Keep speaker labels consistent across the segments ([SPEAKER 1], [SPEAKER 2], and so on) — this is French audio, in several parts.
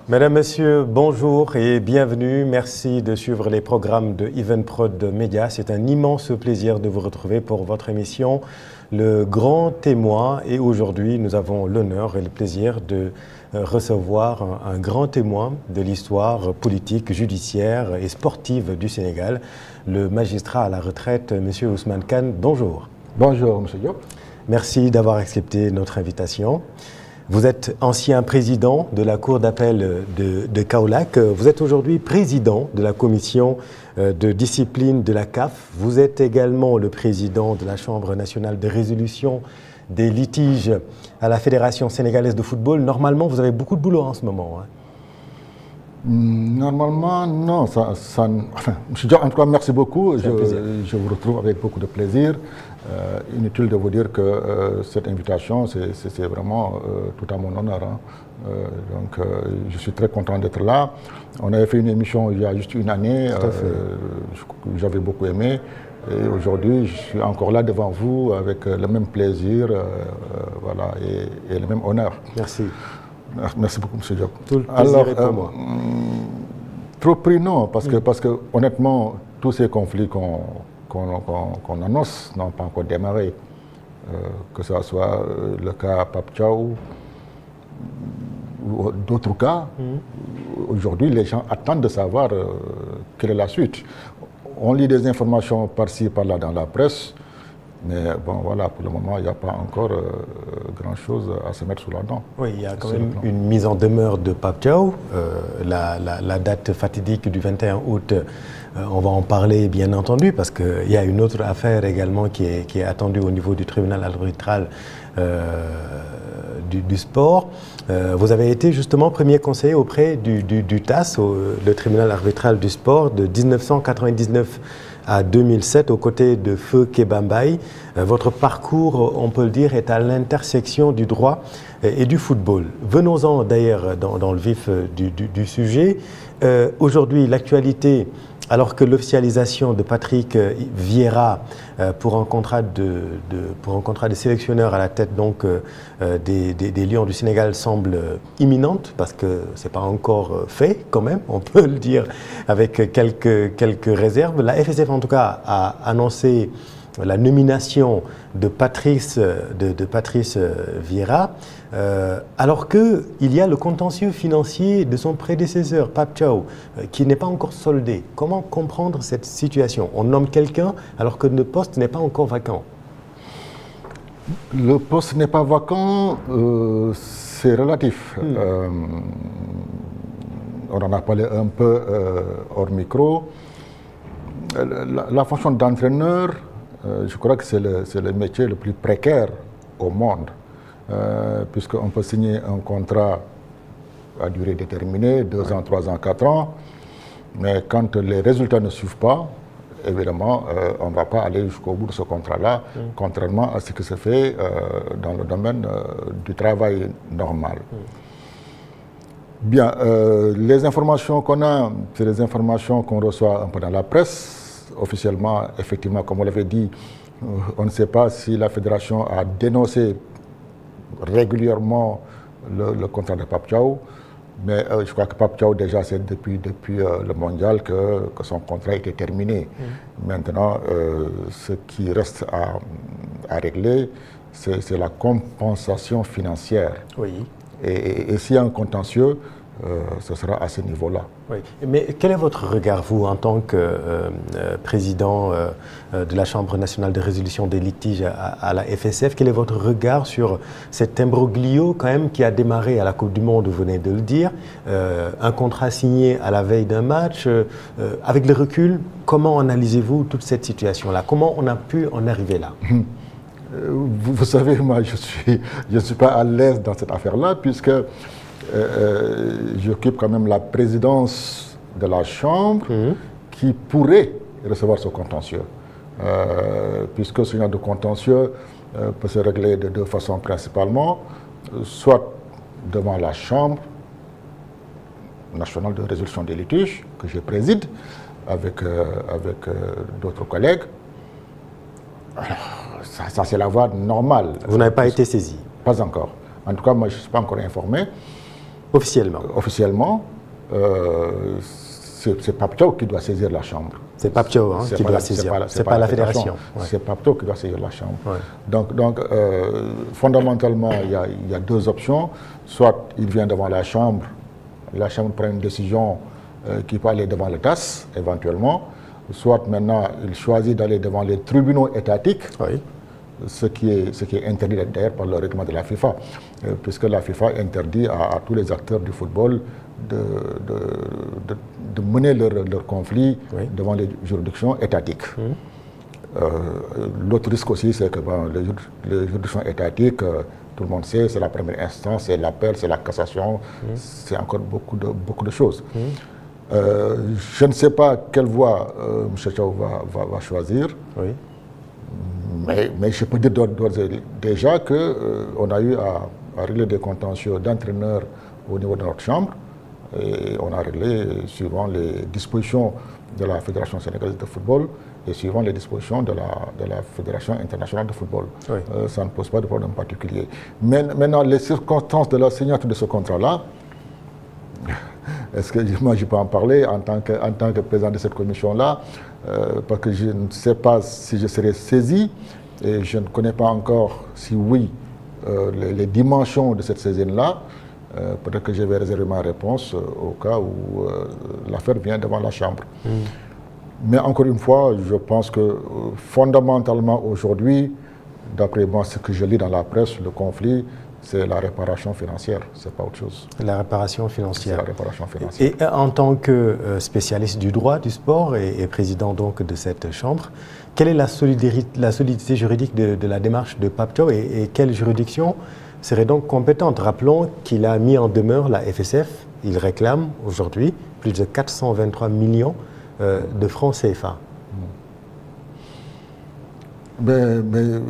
[SPEAKER 1] Mesdames, Messieurs, bonjour et bienvenue. Merci de suivre les programmes de Evenprod Média. C'est un immense plaisir de vous retrouver pour votre émission Le Grand Témoin. Et aujourd'hui, nous avons l'honneur et le plaisir de recevoir un grand témoin de l'histoire politique, judiciaire et sportive du Sénégal, le magistrat à la retraite, M. Ousmane Kane. Bonjour.
[SPEAKER 2] Bonjour, M. Diop.
[SPEAKER 1] Merci d'avoir accepté notre invitation. Vous êtes ancien président de la Cour d'appel de Kaolack. Vous êtes aujourd'hui président de la commission de discipline de la CAF. Vous êtes également le président de la Chambre nationale de résolution des litiges à la Fédération sénégalaise de football. Normalement, vous avez beaucoup de boulot en ce moment.
[SPEAKER 2] Normalement, non. Enfin, M. Diop, en tout cas, merci beaucoup. Je vous retrouve avec beaucoup de plaisir. Inutile de vous dire que cette invitation, c'est vraiment tout à mon honneur. Donc, je suis très content d'être là. On avait fait une émission il y a juste une année. J'avais beaucoup aimé. Et aujourd'hui, je suis encore là devant vous avec le même plaisir voilà, et le même honneur.
[SPEAKER 1] Merci.
[SPEAKER 2] Merci beaucoup, M. Diop.
[SPEAKER 1] Tout le plaisir est pour moi.
[SPEAKER 2] Trop pris, non, parce que honnêtement, tous ces conflits qu'on annonce n'ont pas encore démarré. Que ce soit le cas Pape Thiaw ou d'autres cas. Aujourd'hui, les gens attendent de savoir quelle est la suite. On lit des informations par-ci, par-là dans la presse, mais bon, voilà, pour le moment, il n'y a pas encore grand-chose à se mettre sous la dent.
[SPEAKER 1] Oui, il y a quand même une mise en demeure de Pape Thiaw. La date fatidique du 21 août, on va en parler bien entendu, parce qu'il y a une autre affaire également qui est attendue au niveau du tribunal arbitral du sport. Vous avez été justement premier conseiller auprès du TAS, le tribunal arbitral du sport, de 1999 à 2007, aux côtés de Feu Kéba Mbaye. Votre parcours, on peut le dire, est à l'intersection du droit et du football. Venons-en d'ailleurs dans le vif du sujet. Aujourd'hui, l'actualité, alors que l'officialisation de Patrick Vieira pour un contrat de sélectionneur à la tête donc des Lions du Sénégal semble imminente, parce que ce n'est pas encore fait quand même, on peut le dire avec quelques réserves. La FSF en tout cas a annoncé la nomination de Patrice Vieira, alors qu'il y a le contentieux financier de son prédécesseur, Pape Thiaw, qui n'est pas encore soldé. Comment comprendre cette situation? On nomme quelqu'un alors que le poste n'est pas encore vacant.
[SPEAKER 2] Le poste n'est pas vacant, c'est relatif. On en a parlé un peu hors micro. La fonction d'entraîneur, je crois que c'est le métier le plus précaire au monde, puisqu'on peut signer un contrat à durée déterminée, 2 ans, 3 ans, 4 ans, mais quand les résultats ne suivent pas, évidemment, on ne va pas aller jusqu'au bout de ce contrat-là, contrairement à ce qui se fait dans le domaine du travail normal. Bien, les informations qu'on a, c'est les informations qu'on reçoit un peu dans la presse. Officiellement, effectivement, comme on l'avait dit, on ne sait pas si la fédération a dénoncé régulièrement le contrat de Pape Thiaw, mais je crois que Pape Thiaw, déjà, c'est depuis le mondial que son contrat était terminé. Maintenant, ce qui reste à régler, c'est la compensation financière.
[SPEAKER 1] Oui.
[SPEAKER 2] Et s'il y a un contentieux, ce sera à ce niveau-là.
[SPEAKER 1] Oui. Mais quel est votre regard, vous, en tant que président de la Chambre nationale de résolution des litiges à la FSF, quel est votre regard sur cet imbroglio quand même qui a démarré à la Coupe du Monde, vous venez de le dire, un contrat signé à la veille d'un match, avec le recul, comment analysez-vous toute cette situation-là? Comment on a pu en arriver là?
[SPEAKER 2] Vous savez, moi, je ne suis pas à l'aise dans cette affaire-là, puisque j'occupe quand même la présidence de la Chambre qui pourrait recevoir ce contentieux. Puisque ce genre de contentieux peut se régler de 2 façons principalement, soit devant la Chambre nationale de résolution des litiges, que je préside avec d'autres collègues. Alors, ça c'est la voie normale.
[SPEAKER 1] Vous n'avez pas été saisi?
[SPEAKER 2] Pas encore. En tout cas, moi, je ne suis pas encore informé.
[SPEAKER 1] Officiellement.
[SPEAKER 2] Officiellement, c'est Pape Thiaw qui doit saisir la Chambre.
[SPEAKER 1] C'est Pape Thiaw qui doit saisir. C'est pas la fédération.
[SPEAKER 2] C'est Pape Thiaw qui doit saisir la Chambre. Donc fondamentalement, il y a deux options. Soit il vient devant la Chambre prend une décision qui peut aller devant le TAS, éventuellement. Soit maintenant, il choisit d'aller devant les tribunaux étatiques. Ce qui est interdit d'ailleurs par le règlement de la FIFA, puisque la FIFA interdit à tous les acteurs du football de mener leur conflit devant les juridictions étatiques. L'autre risque aussi, c'est que les juridictions étatiques, tout le monde sait, c'est la première instance, c'est l'appel, c'est la cassation, c'est encore beaucoup de choses. Je ne sais pas quelle voie M. Thiaw va choisir. Mais je peux dire d'ores et déjà qu'on a eu à régler des contentieux d'entraîneurs au niveau de notre chambre et on a réglé suivant les dispositions de la Fédération sénégalaise de football et suivant les dispositions de la Fédération internationale de football. Ça ne pose pas de problème particulier. Mais maintenant, les circonstances de la signature de ce contrat-là, est-ce que moi je peux en parler en tant que président de cette commission-là, parce que je ne sais pas si je serai saisi et je ne connais pas encore, si oui, les dimensions de cette saisine-là. Peut-être que je vais réserver ma réponse au cas où l'affaire vient devant la Chambre. Mais encore une fois, je pense que fondamentalement aujourd'hui, d'après moi ce que je lis dans la presse, le conflit, c'est la réparation financière, c'est pas autre chose.
[SPEAKER 1] La réparation financière.
[SPEAKER 2] C'est la réparation financière.
[SPEAKER 1] Et en tant que spécialiste du droit du sport et président donc de cette chambre, quelle est la solidité juridique de la démarche de Pape Thiaw et quelle juridiction serait donc compétente? Rappelons qu'il a mis en demeure la FSF. Il réclame aujourd'hui plus de 423 millions de francs CFA.
[SPEAKER 2] Mais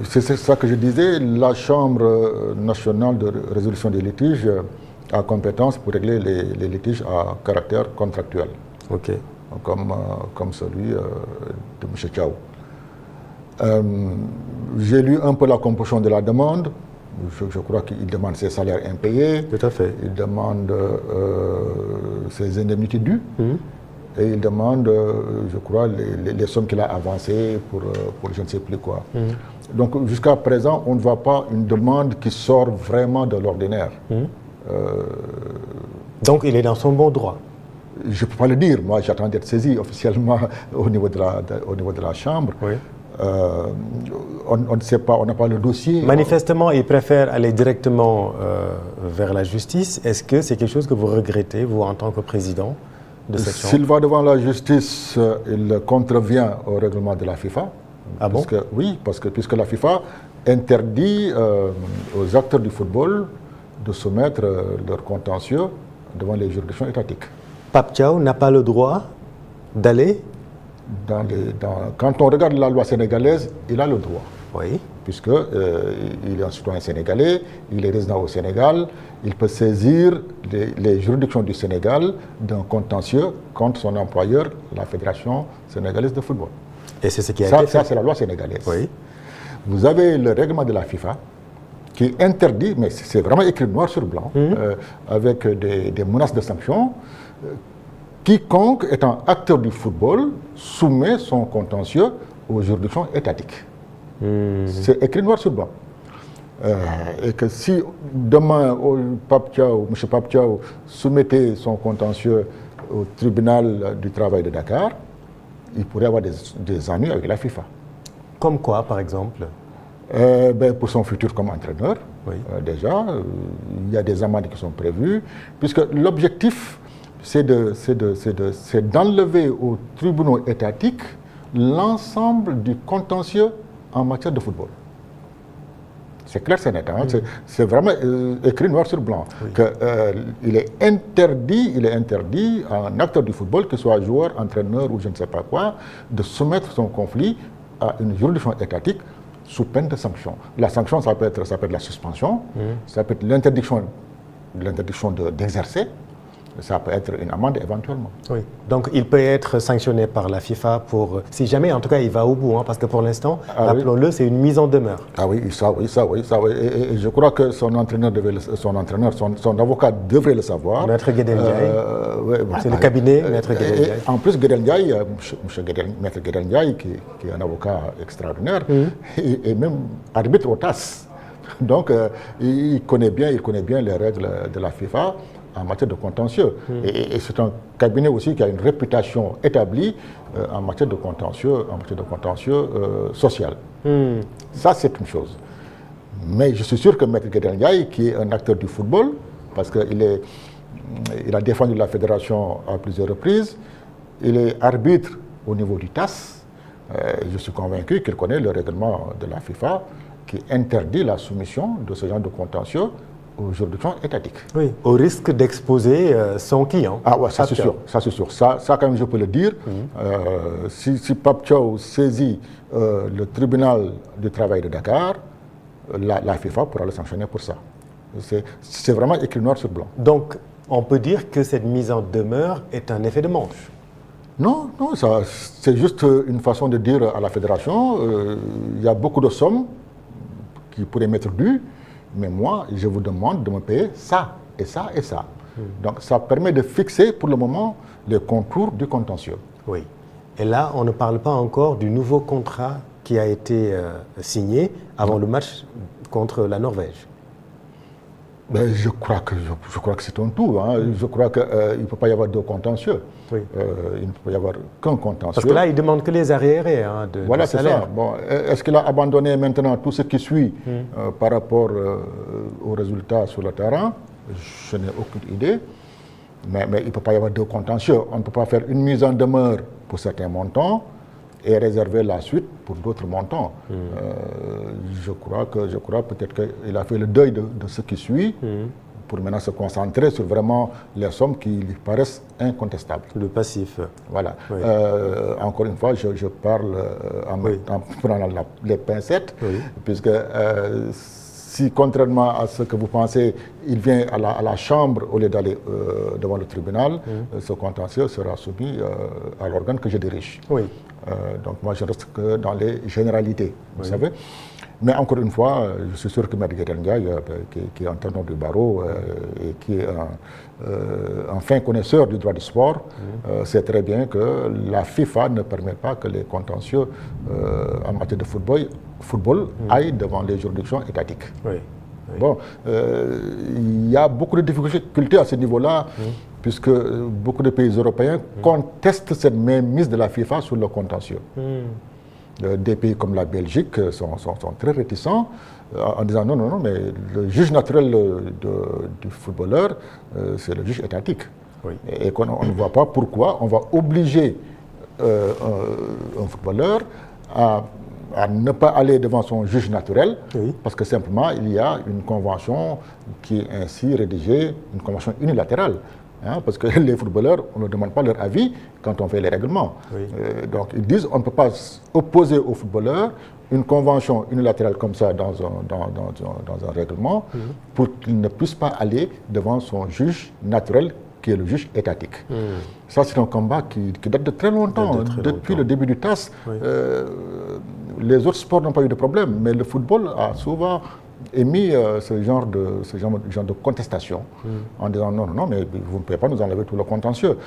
[SPEAKER 2] c'est ça que je disais, la Chambre nationale de résolution des litiges a compétence pour régler les litiges à caractère contractuel, comme celui de M. Thiaw. J'ai lu un peu la composition de la demande. Je crois qu'il demande ses salaires impayés.
[SPEAKER 1] Tout à fait.
[SPEAKER 2] Il demande ses indemnités dues. Et il demande, je crois, les sommes qu'il a avancées pour je ne sais plus quoi. Donc jusqu'à présent, on ne voit pas une demande qui sort vraiment de l'ordinaire.
[SPEAKER 1] Donc il est dans son bon droit?
[SPEAKER 2] Je ne peux pas le dire. Moi, j'attends d'être saisi officiellement au niveau de la Chambre. On ne sait pas, on n'a pas le dossier.
[SPEAKER 1] Manifestement, il préfère aller directement vers la justice. Est-ce que c'est quelque chose que vous regrettez, vous, en tant que président de cette chambre?
[SPEAKER 2] S'il va devant la justice, il contrevient au règlement de la FIFA.
[SPEAKER 1] Ah bon?
[SPEAKER 2] Oui, puisque la FIFA interdit aux acteurs du football de soumettre leur contentieux devant les juridictions étatiques.
[SPEAKER 1] Pape Thiaw n'a pas le droit d'aller
[SPEAKER 2] quand on regarde la loi sénégalaise, il a le droit.
[SPEAKER 1] Oui.
[SPEAKER 2] Puisqu'il est un citoyen sénégalais, il est résident au Sénégal, il peut saisir les juridictions du Sénégal d'un contentieux contre son employeur, la Fédération sénégalaise de football.
[SPEAKER 1] Et c'est ce qui a été fait.
[SPEAKER 2] Ça, c'est la loi sénégalaise.
[SPEAKER 1] Oui.
[SPEAKER 2] Vous avez le règlement de la FIFA qui interdit, mais c'est vraiment écrit noir sur blanc, avec des menaces de sanctions. Quiconque étant acteur du football soumet son contentieux aux juridictions étatiques. C'est écrit noir sur blanc. Et que si demain, M. Pape Thiaw soumettait son contentieux au tribunal du travail de Dakar, il pourrait avoir des ennuis avec la FIFA.
[SPEAKER 1] Comme quoi, par exemple?
[SPEAKER 2] Pour son futur comme entraîneur, déjà, il y a des amendes qui sont prévues, puisque l'objectif, c'est d'enlever aux tribunaux étatiques l'ensemble du contentieux en matière de football. C'est clair, c'est net. C'est vraiment écrit noir sur blanc. Il est interdit à un acteur du football, que ce soit joueur, entraîneur ou je ne sais pas quoi, de soumettre son conflit à une juridiction étatique sous peine de sanction. La sanction, ça peut être la suspension, ça peut être l'interdiction d'exercer, ça peut être une amende éventuellement.
[SPEAKER 1] Oui. Donc il peut être sanctionné par la FIFA si jamais, en tout cas, il va au bout, parce que pour l'instant, rappelons-le, c'est une mise en demeure.
[SPEAKER 2] Ah oui, ça. Et je crois que son avocat devrait le savoir.
[SPEAKER 1] Maître Guedel Ndiaye. C'est le cabinet Maître Guedel Ndiaye.
[SPEAKER 2] En plus, Guedel Ndiaye, Maître Guedel Ndiaye, qui est un avocat extraordinaire, et même arbitre au TAS. Donc, il connaît bien les règles de la FIFA en matière de contentieux. Et c'est un cabinet aussi qui a une réputation établie en matière de contentieux, social. Ça, c'est une chose. Mais je suis sûr que Maître Guedel Ndiaye, qui est un acteur du football, parce qu'il a défendu la fédération à plusieurs reprises, il est arbitre au niveau du TAS, je suis convaincu qu'il connaît le règlement de la FIFA qui interdit la soumission de ce genre de contentieux aux juridictions étatiques.
[SPEAKER 1] Oui, au risque d'exposer son client.
[SPEAKER 2] Ah ouais, ça c'est sûr. Ça, quand même, je peux le dire. Si Pape Thiaw saisit le tribunal du travail de Dakar, la FIFA pourra le sanctionner pour ça. C'est vraiment écrit noir sur blanc.
[SPEAKER 1] Donc, on peut dire que cette mise en demeure est un effet de manche.
[SPEAKER 2] Non, c'est juste une façon de dire à la fédération, il y a beaucoup de sommes qui pourraient m'être dues, mais moi, je vous demande de me payer ça, et ça, et ça. Donc, ça permet de fixer, pour le moment, les contours du contentieux.
[SPEAKER 1] Oui. Et là, on ne parle pas encore du nouveau contrat qui a été signé avant le match contre la Norvège.
[SPEAKER 2] Ben, je crois que c'est un tout. Je crois qu'il ne peut pas y avoir de contentieux.
[SPEAKER 1] Oui.
[SPEAKER 2] Il ne peut y avoir qu'un contentieux.
[SPEAKER 1] Parce que là, il ne demande que les arriérés
[SPEAKER 2] voilà,
[SPEAKER 1] de salaire.
[SPEAKER 2] Ça. Bon, est-ce qu'il a abandonné maintenant tout ce qui suit par rapport aux résultats sur le terrain? Je n'ai aucune idée. Mais il ne peut pas y avoir de contentieux. On ne peut pas faire une mise en demeure pour certains montants et réserver la suite pour d'autres montants. Je crois peut-être qu'il a fait le deuil de ce qui suit pour maintenant se concentrer sur vraiment les sommes qui lui paraissent incontestables.
[SPEAKER 1] Le passif.
[SPEAKER 2] Voilà.
[SPEAKER 1] Oui.
[SPEAKER 2] Encore une fois, je parle en prenant les pincettes, puisque si, contrairement à ce que vous pensez, il vient à la Chambre au lieu d'aller devant le tribunal, ce contentieux sera soumis à l'organe que je dirige.
[SPEAKER 1] Oui.
[SPEAKER 2] Donc moi, je reste que dans les généralités, vous savez. Mais encore une fois, je suis sûr que Maître Guedel Ndiaye, qui est un tenant du barreau et qui est un fin connaisseur du droit du sport, sait très bien que la FIFA ne permet pas que les contentieux en matière de football aillent devant les juridictions étatiques.
[SPEAKER 1] Oui.
[SPEAKER 2] Bon, il y a beaucoup de difficultés à ce niveau-là, puisque beaucoup de pays européens contestent cette même mise de la FIFA sur le contentieux. Des pays comme la Belgique sont très réticents en disant non, mais le juge naturel du footballeur, c'est le juge étatique. Oui. Et qu'on ne voit pas pourquoi on va obliger un footballeur à ne pas aller devant son juge naturel, parce que simplement il y a une convention qui est ainsi rédigée, une convention unilatérale. Parce que les footballeurs, on ne demande pas leur avis quand on fait les règlements. Donc ils disent on ne peut pas opposer aux footballeurs une convention unilatérale comme ça dans un règlement pour qu'ils ne puissent pas aller devant son juge naturel qui est le juge étatique. Ça, c'est un combat qui date de très longtemps. Depuis le début du TAS, les autres sports n'ont pas eu de problème, mais le football a souvent émis ce genre de contestation en disant non, mais vous ne pouvez pas nous enlever tout le contentieux.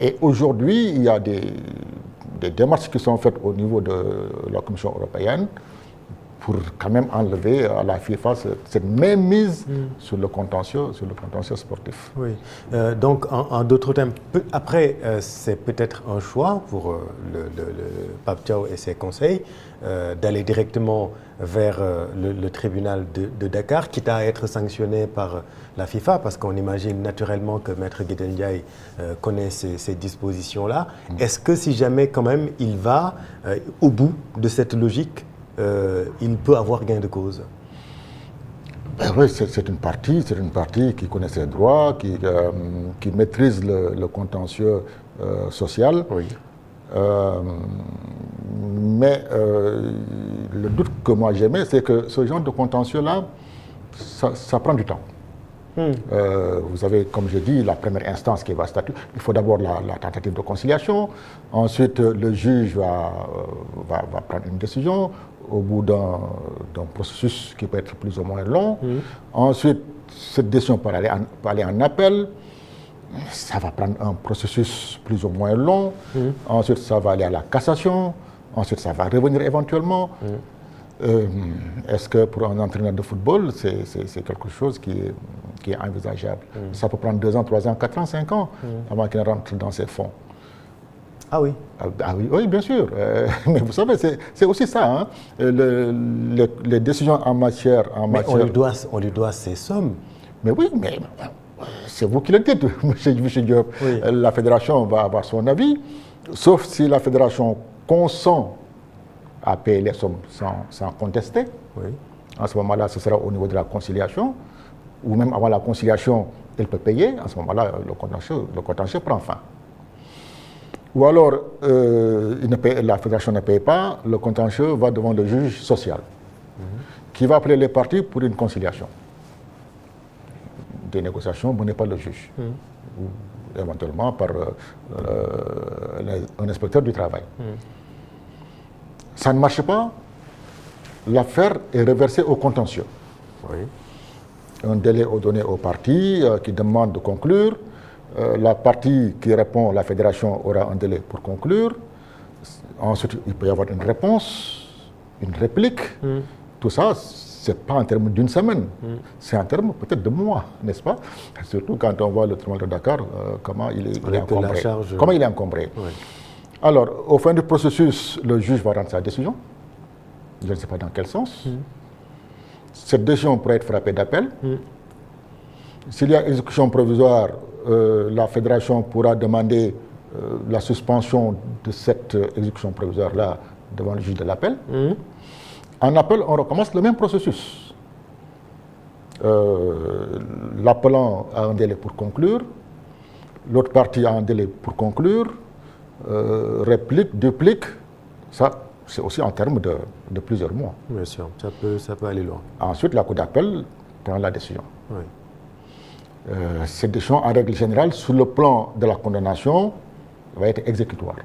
[SPEAKER 2] Et aujourd'hui, il y a des démarches qui sont faites au niveau de la Commission européenne pour quand même enlever à la FIFA cette même mise sur le contentieux sportif.
[SPEAKER 1] Oui. Donc, en d'autres termes, après, c'est peut-être un choix pour le Pape Thiaw et ses conseils d'aller directement vers le tribunal de Dakar, quitte à être sanctionné par la FIFA, parce qu'on imagine naturellement que Maître Guedel Ndiaye connaît ces dispositions-là. Est-ce que si jamais quand même il va au bout de cette logique, il peut avoir gain de cause?
[SPEAKER 2] Oui, c'est une partie qui connaît ses droits, qui maîtrise le contentieux social. Oui. Mais le doute que moi j'émets, c'est que ce genre de contentieux-là, ça prend du temps. Vous avez, comme je dis, la première instance qui va statuer. Il faut d'abord la tentative de conciliation. Ensuite, le juge va prendre une décision au bout d'un processus qui peut être plus ou moins long. Ensuite, cette décision peut aller en appel. Ça va prendre un processus plus ou moins long. Ensuite, ça va aller à la cassation. Ensuite, ça va revenir éventuellement. Est-ce que pour un entraîneur de football, c'est quelque chose qui est envisageable? Ça peut prendre 2 ans, 3 ans, 4 ans, 5 ans avant qu'il rentre dans ses fonds.
[SPEAKER 1] Ah oui.
[SPEAKER 2] Oui, bien sûr. Mais vous savez, c'est aussi ça. Hein. Les décisions en matière...
[SPEAKER 1] On lui doit ces sommes.
[SPEAKER 2] Mais oui, mais c'est vous qui le dites, M. Diop.
[SPEAKER 1] Oui.
[SPEAKER 2] La fédération va avoir son avis, sauf si la fédération consent à payer les sommes sans contester.
[SPEAKER 1] Oui.
[SPEAKER 2] En ce moment-là, ce sera au niveau de la conciliation, ou même avant la conciliation, elle peut payer. En ce moment-là, le contentieux prend fin. Ou alors, la fédération ne paye pas, le contentieux va devant le juge social, qui va appeler les parties pour une conciliation. Des négociations menées par le juge, ou éventuellement par un inspecteur du travail. Ça ne marche pas, l'affaire est reversée au contentieux.
[SPEAKER 1] Oui.
[SPEAKER 2] Un délai est donné aux parties qui demandent de conclure. La partie qui répond, la fédération aura un délai pour conclure. Ensuite, il peut y avoir une réponse, une réplique. Tout ça, ce n'est pas en termes d'une semaine, c'est en termes peut-être de mois, n'est-ce pas? Surtout quand on voit le tribunal de Dakar, comment il est encombré. Comment il est encombré. Oui. Alors, au fin du processus, le juge va rendre sa décision. Je ne sais pas dans quel sens. Cette décision pourrait être frappée d'appel. S'il y a exécution provisoire, la fédération pourra demander la suspension de cette exécution provisoire-là devant le juge de l'appel. En appel, on recommence le même processus. L'appelant a un délai pour conclure, l'autre partie a un délai pour conclure, réplique, duplique, ça c'est aussi en termes de plusieurs mois.
[SPEAKER 1] Bien sûr, ça peut aller loin.
[SPEAKER 2] Ensuite, la cour d'appel prend la décision.
[SPEAKER 1] Oui.
[SPEAKER 2] Cette décision, en règle générale, sur le plan de la condamnation, va être exécutoire,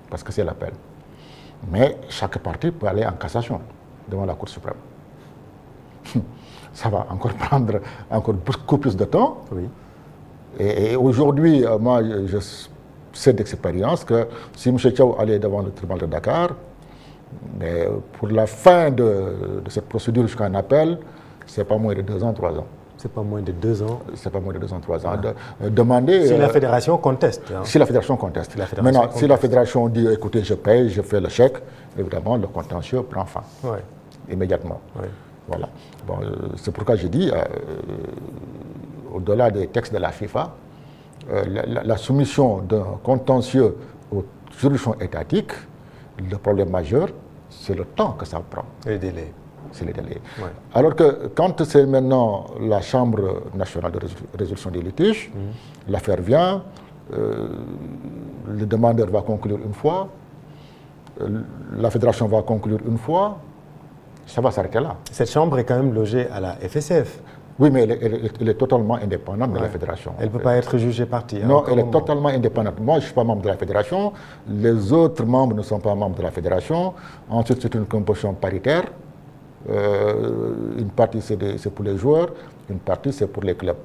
[SPEAKER 2] parce que c'est l'appel. Mais chaque partie peut aller en cassation devant la Cour suprême. Ça va encore prendre beaucoup plus de temps.
[SPEAKER 1] Oui.
[SPEAKER 2] Et aujourd'hui, moi, je sais d'expérience que si M. Thiaw allait devant le tribunal de Dakar, mais pour la fin de cette procédure jusqu'à un appel, ce n'est pas moins de 2 ans, 3 ans.
[SPEAKER 1] C'est pas moins de 2 ans.
[SPEAKER 2] C'est pas moins de 2 ans, 3 ans. Demander.
[SPEAKER 1] Si la fédération conteste. Hein.
[SPEAKER 2] Si la fédération conteste. Maintenant, si la fédération dit écoutez, je paye, je fais le chèque, évidemment, le contentieux prend fin.
[SPEAKER 1] Ouais.
[SPEAKER 2] Immédiatement.
[SPEAKER 1] Ouais.
[SPEAKER 2] Voilà. Bon, c'est pourquoi j'ai dit, au-delà des textes de la FIFA, la soumission d'un contentieux aux juridictions étatiques, le problème majeur, c'est le temps que ça prend.
[SPEAKER 1] Et le délai.
[SPEAKER 2] C'est les délais.
[SPEAKER 1] Ouais.
[SPEAKER 2] Alors que quand c'est maintenant la Chambre nationale de résolution des litiges, l'affaire vient, le demandeur va conclure une fois, la fédération va conclure une fois, ça va s'arrêter là.
[SPEAKER 1] Cette chambre est quand même logée à la FSF.
[SPEAKER 2] Oui, mais elle est totalement indépendante de la fédération.
[SPEAKER 1] Elle ne peut pas être jugée partie.
[SPEAKER 2] Non, elle est totalement indépendante. Moi, je ne suis pas membre de la fédération, les autres membres ne sont pas membres de la fédération. Ensuite, c'est une composition paritaire. Une partie c'est pour les joueurs, une partie c'est pour les clubs,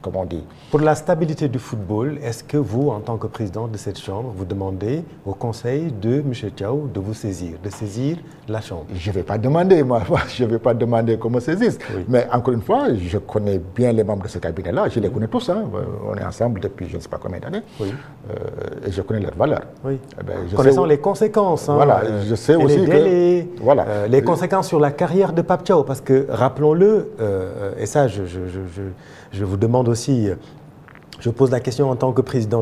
[SPEAKER 2] comme on dit.
[SPEAKER 1] Pour la stabilité du football, est-ce que vous, en tant que président de cette chambre, vous demandez au conseil de M. Thiaw de vous saisir, de saisir la chambre?
[SPEAKER 2] Je ne vais pas demander, moi, je ne vais pas demander qu'on me saisisse. Oui. Mais encore une fois, je connais bien les membres de ce cabinet-là, je les connais tous. Hein. On est ensemble depuis je ne sais pas combien d'années. Oui. Et je connais leurs valeurs.
[SPEAKER 1] Oui. Connaissant les conséquences. Hein,
[SPEAKER 2] voilà, je sais aussi
[SPEAKER 1] les délais,
[SPEAKER 2] que... Voilà.
[SPEAKER 1] Les conséquences sur la carrière de Pape Thiaw, parce que, rappelons-le, et ça, je vous demande aussi, je pose la question en tant que président de la